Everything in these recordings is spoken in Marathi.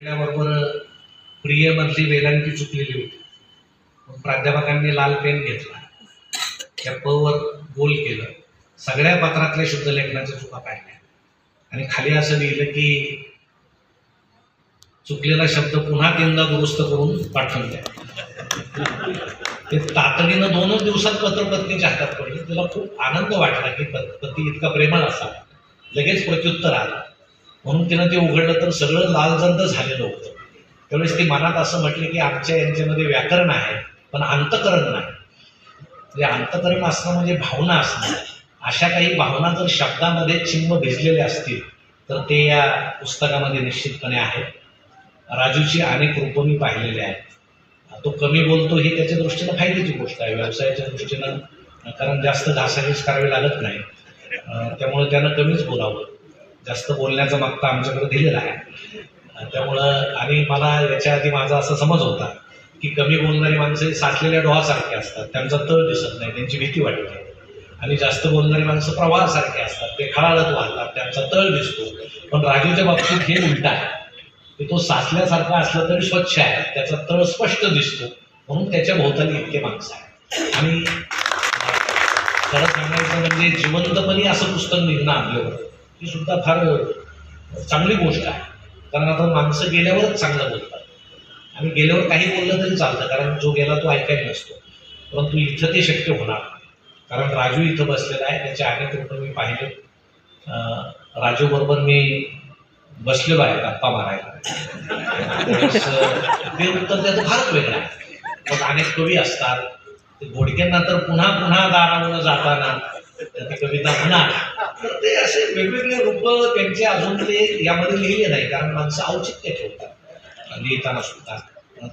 त्याबरोबर प्रियमधली वेलांटी चुकलेली होती. प्राध्यापकांनी लाल पेन घेतला, त्या प वर गोल केलं, सगळ्या पत्रातल्या शुद्ध लेखनाच्या चुका पाहिल्या आणि खाली असं लिहिलं की चुकलेला शब्द पुन्हा तीनदा दुरुस्त करून पाठवून द्या. ते तातडीनं 2च दिवसात पत्र पत्नीच्या हातात पडले. तिला खूप आनंद वाटला की पती इतका प्रेमळ असावा. लगेच प्रत्युत्तर आलं म्हणून तिनं ते उघडलं तर सगळं लालजंद झालेलं होतं. त्यावेळेस ती मनात असं म्हटली की आमच्या यांच्यामध्ये व्याकरण आहे पण अंतकरण नाही. म्हणजे अंतकरण असणं म्हणजे भावना असणं. अशा काही भावना जर शब्दामध्ये चिंब भिजलेले असतील तर ते या पुस्तकामध्ये निश्चितपणे आहे. राजूची अनेक रूपं मी पाहिलेली आहेत. तो कमी बोलतो ही त्याच्या दृष्टीनं फायद्याची गोष्ट आहे व्यवसायाच्या दृष्टीनं, कारण जास्त घासाघीस करावी लागत नाही. त्यामुळे त्यानं कमीच बोलावं. जास्त बोलण्याचा मागता आमच्याकडे दिलेला आहे. त्यामुळं आणि मला याच्या आधी माझा असा समज होता की कमी बोलणारी माणसं साचलेल्या डोहासारखी असतात, त्यांचा तळ दिसत नाही, त्यांची भीती वाटते. आणि जास्त बोलणारी माणसं प्रवाहासारखी असतात, ते खळाळत वाहतात, त्यांचा तळ दिसतो. पण राजूच्या बाबतीत हे उलट आहे की तो साचल्यासारखा असला तरी स्वच्छ आहे, त्याचा तळ स्पष्ट दिसतो म्हणून त्याच्या भोवताली इतके माणसं आहेत. आणि खरं सांगायचं म्हणजे जिवंतपणी असं पुस्तक निघणं आपल्यावर ही सुद्धा फार चांगली गोष्ट आहे. कारण आता माणसं गेल्यावरच चांगलं बोलतात आणि गेल्यावर काही बोललं तरी चालतं, कारण जो गेला तो ऐकायला नसतो. परंतु इथं ते शक्य होणार, कारण राजू इथं बसलेला आहे. त्याचे अनेक रूप मी पाहिले. राजू बरोबर मी बसलेलो आहे गप्पा मारायला. ते उत्तर त्याचं फारच वेगळं आहे. पण अनेक कवी असतात, ते घोडक्यांना तर पुन्हा पुन्हा दारावून जाताना ती कविता म्हणा, तर ते असे वेगवेगळे रूप त्यांचे अजून ते यामध्ये लिहिले नाही, कारण माणसं औचित्य ठेवतात लिहिताना सुद्धा.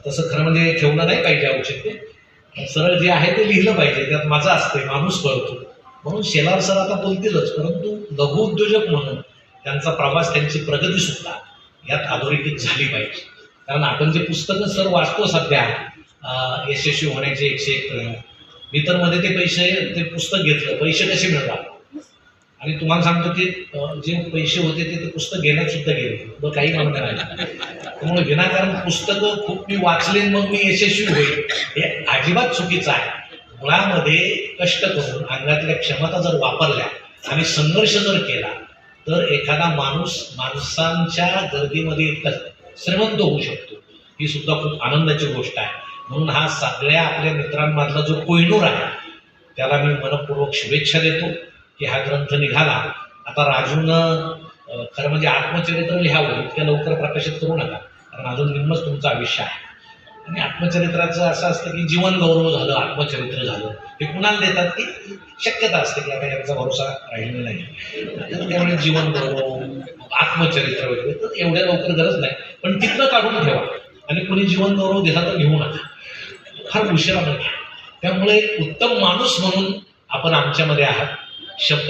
तसं खरं म्हणजे ठेवलं नाही पाहिजे औचित्य. सरळ जे आहे ते लिहिलं पाहिजे, त्यात माझं असते, माणूस कळतो. म्हणून शेलार सर आता बोलतीलच, परंतु लघु उद्योजक म्हणून त्यांचा प्रवास, त्यांची प्रगती सुद्धा यात अधोरेखित झाली पाहिजे. कारण आपण जे पुस्तकं सर वाचतो सध्या यशस्वी होण्याचे 101 प्रयोग, मी तर मध्ये ते पुस्तक घेतलं, पैसे कसे मिळवा, आणि तुम्हाला सांगतो की जे पैसे होते ते पुस्तक घेण्यात सुद्धा गेले, काही म्हणणं नाही. त्यामुळे विनाकारण पुस्तकं खूप मी वाचले मग मी यशस्वी होईल हे अजिबात चुकीचं आहे. मुळामध्ये कष्ट करून अंगातल्या क्षमता जर वापरल्या आणि संघर्ष जर केला तर एखादा माणूस माणसांच्या गर्दीमध्ये इतका श्रीमंत होऊ शकतो. ही सुद्धा खूप आनंदाची गोष्ट आहे. म्हणून हा सगळ्या आपल्या मित्रांमधला जो कोहिनूर आहे त्याला मी मनपूर्वक शुभेच्छा देतो की हा ग्रंथ निघाला. आता राजूनं खरं म्हणजे आत्मचरित्र लिहावं, इतक्या लवकर प्रकाशित करू नका, कारण अजून निम्मच तुमचं आयुष्य आहे. आणि आत्मचरित्राचं असं असतं की जीवन गौरव झालं, आत्मचरित्र झालं, हे कुणाला देतात की शक्यता असते की आता यांचा भरोसा राहिलेला नाही. त्यामुळे जीवन गौरव, आत्मचरित्र वगैरे तर एवढ्या लवकर गरज नाही, पण तिथनं काढून ठेवा. आणि कुणी जीवन गौरव दिला तर घेऊ नका, फार उशिरा घ्या. त्यामुळे उत्तम माणूस म्हणून आपण आमच्यामध्ये आहात. शब्द